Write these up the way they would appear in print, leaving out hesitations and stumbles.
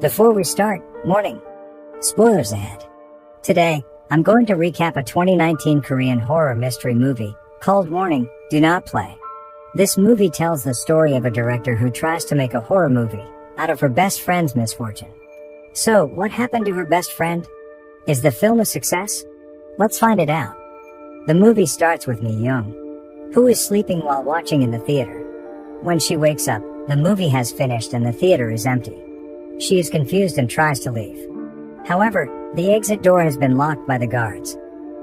Before we start, warning. Spoilers ahead. Today, I'm going to recap a 2019 Korean horror mystery movie called Warning, Do Not Play. This movie tells the story of a director who tries to make a horror movie out of her best friend's misfortune. So, what happened to her best friend? Is the film a success? Let's find it out. The movie starts with Mi-young, who is sleeping while watching in the theater. When she wakes up, the movie has finished and the theater is empty. She is confused and tries to leave. However, the exit door has been locked by the guards.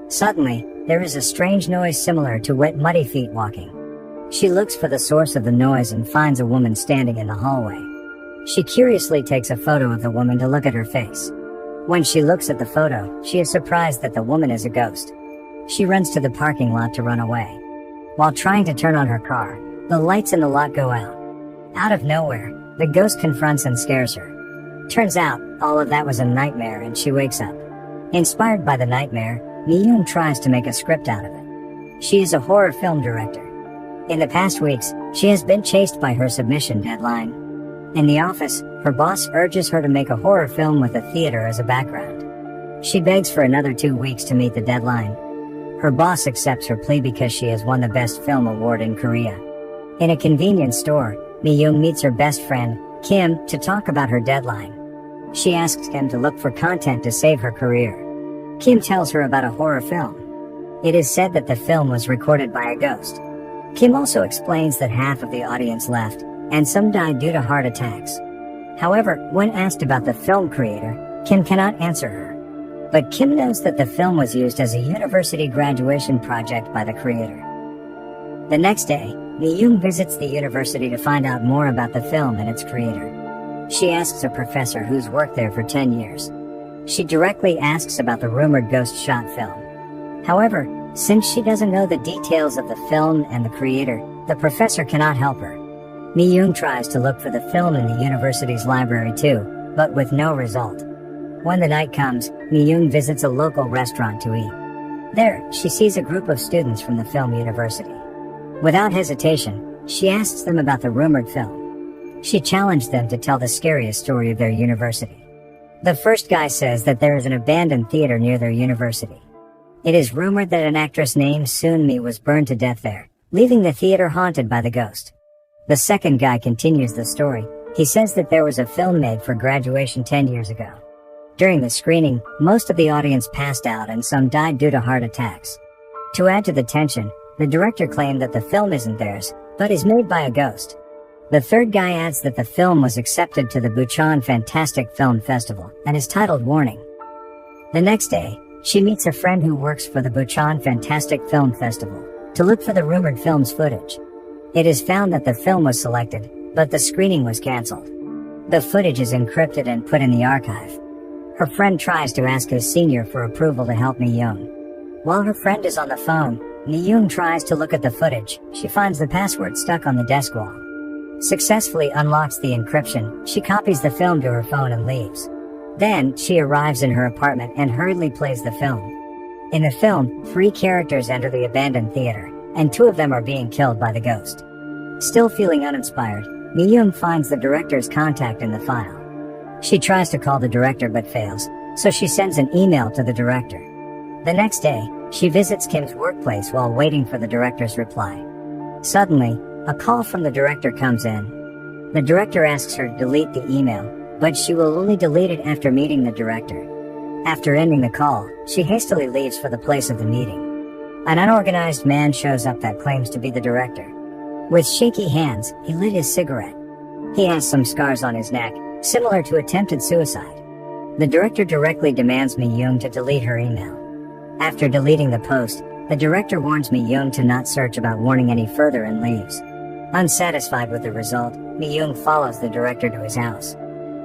Suddenly, there is a strange noise similar to wet, muddy feet walking. She looks for the source of the noise and finds a woman standing in the hallway. She curiously takes a photo of the woman to look at her face. When she looks at the photo, she is surprised that the woman is a ghost. She runs to the parking lot to run away. While trying to turn on her car, the lights in the lot go out. Out of nowhere, the ghost confronts and scares her. Turns out, all of that was a nightmare and she wakes up. Inspired by the nightmare, Mi-young tries to make a script out of it. She is a horror film director. In the past weeks, she has been chased by her submission deadline. In the office, her boss urges her to make a horror film with a theater as a background. She begs for another 2 weeks to meet the deadline. Her boss accepts her plea because she has won the Best Film Award in Korea. In a convenience store, Mi-young meets her best friend, Kim, to talk about her deadline. She asks Kim to look for content to save her career. Kim tells her about a horror film. It is said that the film was recorded by a ghost. Kim also explains that half of the audience left, and some died due to heart attacks. However, when asked about the film creator, Kim cannot answer her. But Kim knows that the film was used as a university graduation project by the creator. The next day, Mi-young visits the university to find out more about the film and its creator. She asks a professor who's worked there for 10 years. She directly asks about the rumored ghost shot film. However, since she doesn't know the details of the film and the creator, the professor cannot help her. Mi-young tries to look for the film in the university's library too, but with no result. When the night comes, Mi-young visits a local restaurant to eat. There, she sees a group of students from the film university. Without hesitation, she asks them about the rumored film. She challenged them to tell the scariest story of their university. The first guy says that there is an abandoned theater near their university. It is rumored that an actress named Soon-mi was burned to death there, leaving the theater haunted by the ghost. The second guy continues the story. He says that there was a film made for graduation 10 years ago. During the screening, most of the audience passed out and some died due to heart attacks. To add to the tension, the director claimed that the film isn't theirs, but is made by a ghost. The third guy adds that the film was accepted to the Busan Fantastic Film Festival and is titled Warning. The next day, she meets a friend who works for the Busan Fantastic Film Festival to look for the rumored film's footage. It is found that the film was selected, but the screening was cancelled. The footage is encrypted and put in the archive. Her friend tries to ask his senior for approval to help Mi-young. While her friend is on the phone, Mi-young tries to look at the footage. She finds the password stuck on the desk wall. Successfully unlocks the encryption, she copies the film to her phone and leaves. Then, she arrives in her apartment and hurriedly plays the film. In the film, 3 characters enter the abandoned theater, and 2 of them are being killed by the ghost. Still feeling uninspired, Mi-young finds the director's contact in the file. She tries to call the director but fails, so she sends an email to the director. The next day, she visits Kim's workplace while waiting for the director's reply. Suddenly, a call from the director comes in. The director asks her to delete the email, but she will only delete it after meeting the director. After ending the call, she hastily leaves for the place of the meeting. An unorganized man shows up that claims to be the director. With shaky hands, he lit his cigarette. He has some scars on his neck, similar to attempted suicide. The director directly demands Mi-young to delete her email. After deleting the post, the director warns Mi-young to not search about Warning any further and leaves. Unsatisfied with the result, Mi-young follows the director to his house.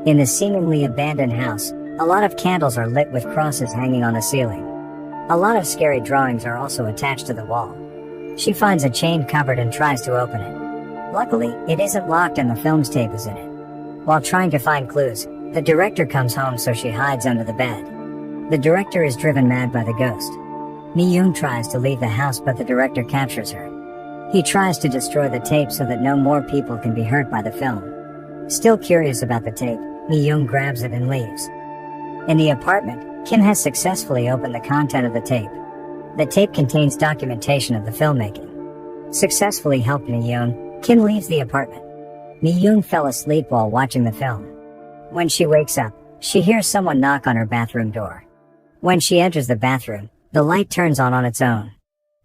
In the seemingly abandoned house, a lot of candles are lit with crosses hanging on the ceiling. A lot of scary drawings are also attached to the wall. She finds a chained cupboard and tries to open it. Luckily, it isn't locked and the film's tape is in it. While trying to find clues, the director comes home so she hides under the bed. The director is driven mad by the ghost. Mi-young tries to leave the house but the director captures her. He tries to destroy the tape so that no more people can be hurt by the film. Still curious about the tape, Mi-young grabs it and leaves. In the apartment, Kim has successfully opened the content of the tape. The tape contains documentation of the filmmaking. Successfully helped Mi-young, Kim leaves the apartment. Mi-young fell asleep while watching the film. When she wakes up, she hears someone knock on her bathroom door. When she enters the bathroom, the light turns on its own.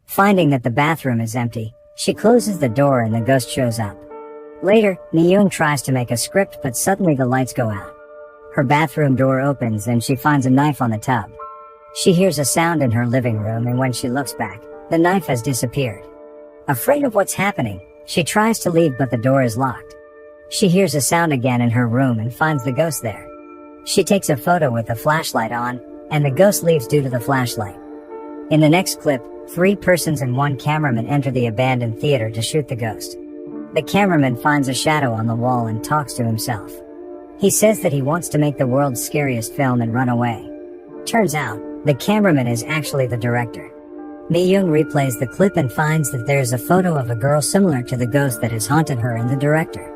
Finding that the bathroom is empty, she closes the door and the ghost shows up. Later, Mi-young tries to make a script, but suddenly the lights go out. Her bathroom door opens and she finds a knife on the tub. She hears a sound in her living room, and when she looks back, the knife has disappeared. Afraid of what's happening, she tries to leave, but the door is locked. She hears a sound again in her room and finds the ghost there. She takes a photo with the flashlight on, and the ghost leaves due to the flashlight. In the next clip, 3 persons and 1 cameraman enter the abandoned theater to shoot the ghost. The cameraman finds a shadow on the wall and talks to himself. He says that he wants to make the world's scariest film and run away. Turns out, the cameraman is actually the director. Mi-young replays the clip and finds that there is a photo of a girl similar to the ghost that has haunted her and the director.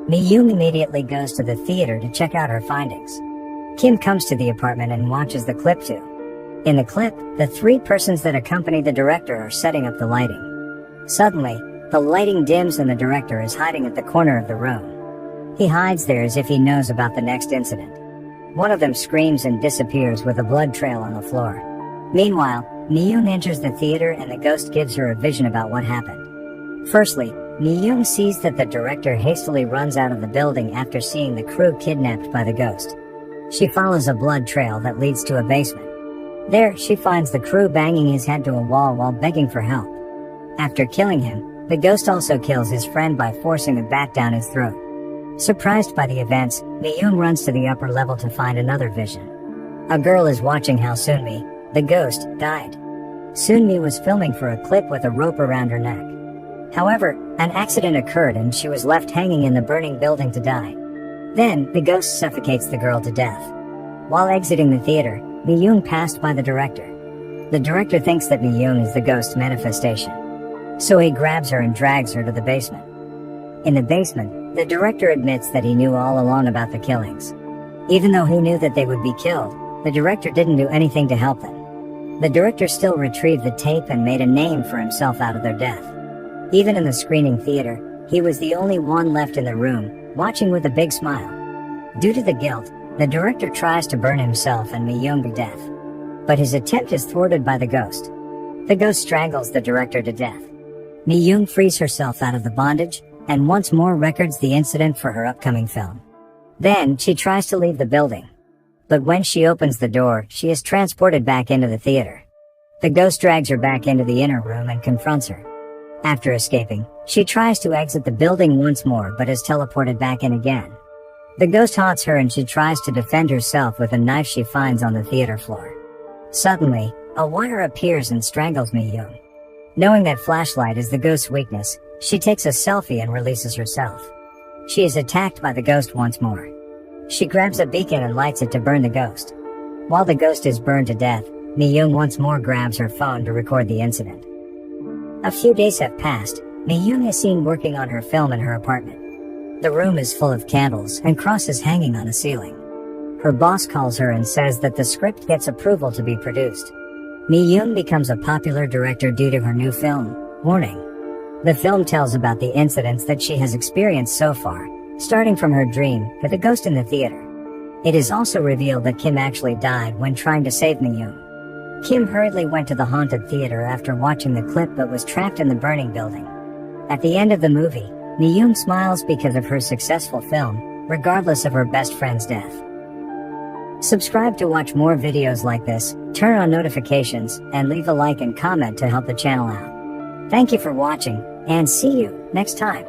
Mi-young immediately goes to the theater to check out her findings. Kim comes to the apartment and watches the clip too. In the clip, the 3 persons that accompany the director are setting up the lighting. Suddenly, the lighting dims and the director is hiding at the corner of the room. He hides there as if he knows about the next incident. One of them screams and disappears with a blood trail on the floor. Meanwhile, Mi-young enters the theater and the ghost gives her a vision about what happened. Firstly, Mi-young sees that the director hastily runs out of the building after seeing the crew kidnapped by the ghost. She follows a blood trail that leads to a basement. There, she finds the crew banging his head to a wall while begging for help. After killing him, the ghost also kills his friend by forcing a bat down his throat. Surprised by the events, Mi-young runs to the upper level to find another vision. A girl is watching how Sunmi, the ghost, died. Sunmi was filming for a clip with a rope around her neck. However, an accident occurred and she was left hanging in the burning building to die. Then, the ghost suffocates the girl to death. While exiting the theater, Mi-young passed by the director. The director thinks that Mi-young is the ghost's manifestation. So he grabs her and drags her to the basement. In the basement, the director admits that he knew all along about the killings. Even though he knew that they would be killed, the director didn't do anything to help them. The director still retrieved the tape and made a name for himself out of their death. Even in the screening theater, he was the only one left in the room, watching with a big smile. Due to the guilt, the director tries to burn himself and Mi-young to death. But his attempt is thwarted by the ghost. The ghost strangles the director to death. Mi-young frees herself out of the bondage, and once more records the incident for her upcoming film. Then, she tries to leave the building. But when she opens the door, she is transported back into the theater. The ghost drags her back into the inner room and confronts her. After escaping, she tries to exit the building once more but is teleported back in again. The ghost haunts her and she tries to defend herself with a knife she finds on the theater floor. Suddenly, a wire appears and strangles Mi-young. Knowing that flashlight is the ghost's weakness, she takes a selfie and releases herself. She is attacked by the ghost once more. She grabs a beacon and lights it to burn the ghost. While the ghost is burned to death, Mi-young once more grabs her phone to record the incident. A few days have passed. Mi-young is seen working on her film in her apartment. The room is full of candles and crosses hanging on the ceiling. Her boss calls her and says that the script gets approval to be produced. Mi-young becomes a popular director due to her new film, Warning. The film tells about the incidents that she has experienced so far, starting from her dream with the ghost in the theater. It is also revealed that Kim actually died when trying to save Mi-young. Kim hurriedly went to the haunted theater after watching the clip but was trapped in the burning building. At the end of the movie, Mi-young smiles because of her successful film, regardless of her best friend's death. Subscribe to watch more videos like this, turn on notifications, and leave a like and comment to help the channel out. Thank you for watching, and see you next time.